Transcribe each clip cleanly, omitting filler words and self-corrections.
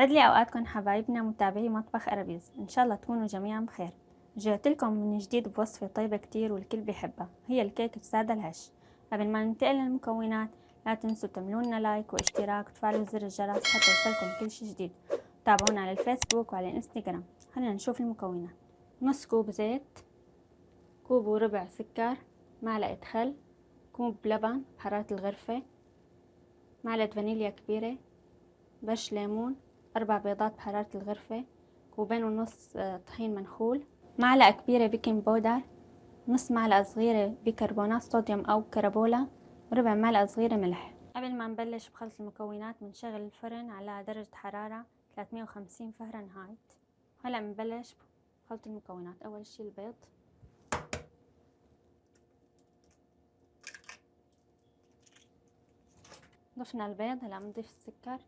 يسعد لي أوقاتكم حبايبنا متابعي مطبخ أرابيز، إن شاء الله تكونوا جميعا بخير. رجعت لكم من جديد بوصفة طيبة كتير والكل بيحبها، هي الكيك السادة الهش. قبل ما ننتقل للمكونات لا تنسوا تعملولنا لايك واشتراك وتفعلوا زر الجرس حتى يوصلكم كل شي جديد. تابعونا على الفيسبوك وعلى الانستغرام. خلينا نشوف المكونات. نص كوب زيت، كوب وربع سكر، معلقة خل، كوب لبن بحرارة الغرفة، معلقة فانيليا كبيرة، برش ليمون، 4 بيضات بحرارة الغرفة، كوبين ونص طحين منخول، معلقة كبيرة بيكنج بودر، نص معلقة صغيرة بيكربونات صوديوم أو كربولا، وربع معلقة صغيرة ملح. قبل ما نبلش بخلط المكونات بنشغل الفرن على درجة حرارة 350 فهرنهايت. هلا بنبلش بخلط المكونات. أول شي البيض، ضفنا البيض. هلا بنضيف السكر،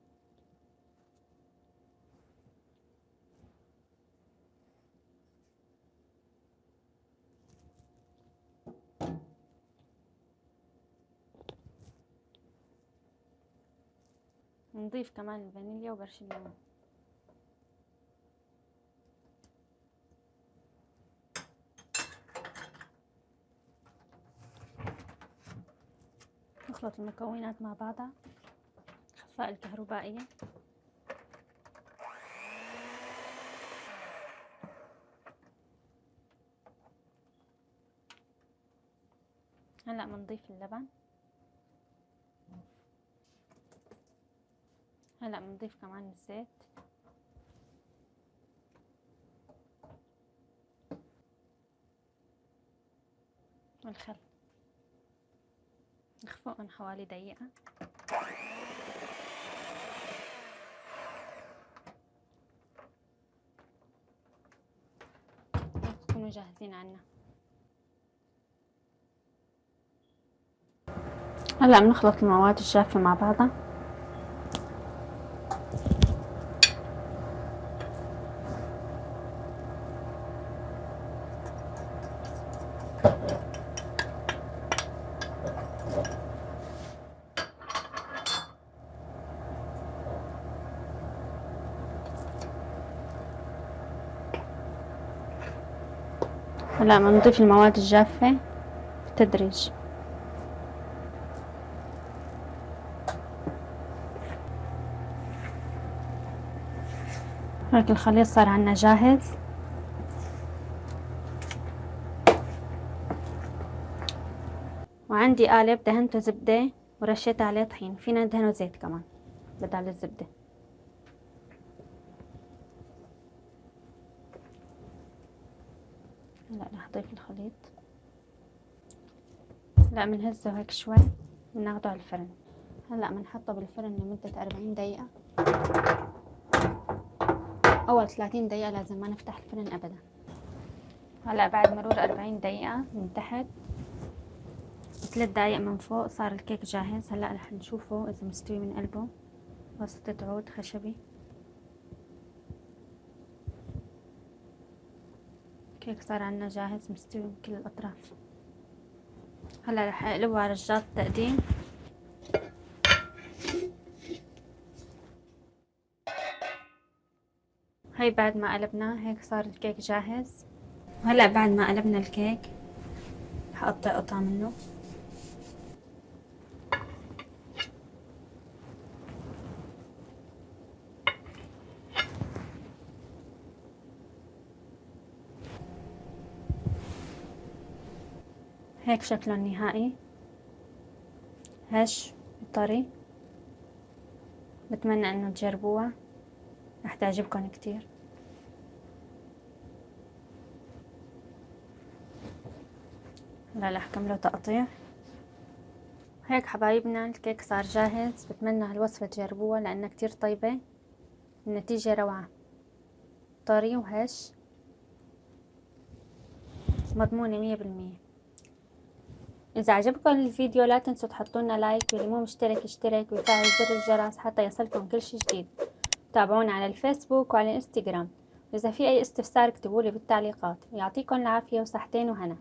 نضيف كمان الفانيليا وبرش الليمون. نخلط المكونات مع بعضها. الخفاء الكهربائية، هلا بنضيف اللبن. هلا بنضيف كمان الزيت، والخل. نخفقهم حوالي دقيقة. تكونوا جاهزين عنا. هلا بنخلط المواد الجافة مع بعضها. هلا بنضيف المواد الجافة بالتدريج. هيك الخليط صار عنا جاهز. وعندي قالب دهنته زبدة ورشيت عليه طحين، فينا ندهنه زيت كمان بدل الزبدة. هلا رح اضيف الخليط. هلا بنهزه هيك شوي بناخده على الفرن. هلا بنحطه بالفرن لمدة 40 دقيقة. أول 30 دقيقة لازم ما نفتح الفرن أبدا. هلا بعد مرور 40 دقيقة من تحت 3 دقايق من فوق صار الكيك جاهز. هلا رح نشوفه إذا مستوي من قلبه. وسطة عود خشبي. كيك صار عنا جاهز مستوي من كل الأطراف. هلا رح اقلبه على رجات التقديم. هاي بعد ما قلبناه هيك صار الكيك جاهز. وهلا بعد ما قلبنا الكيك حقطع قطع منه. هيك شكله النهائي، هش وطري. بتمنى انه تجربوها، رح تعجبكم كتير. هلا رح كمله تقطيع. هيك حبايبنا الكيك صار جاهز. بتمنى هالوصفة تجربوها لانها كتير طيبة. النتيجة روعة، طري وهش، مضمونة 100%. إذا عجبكم الفيديو لا تنسوا تحطولنا لايك، واللي مو مشترك يشترك ويفعل زر الجرس حتى يصلكم كل شي جديد. تابعونا على الفيسبوك وعلى الانستغرام. وإذا في أي استفسار اكتبولي بالتعليقات. يعطيكم العافية وصحتين وهنا.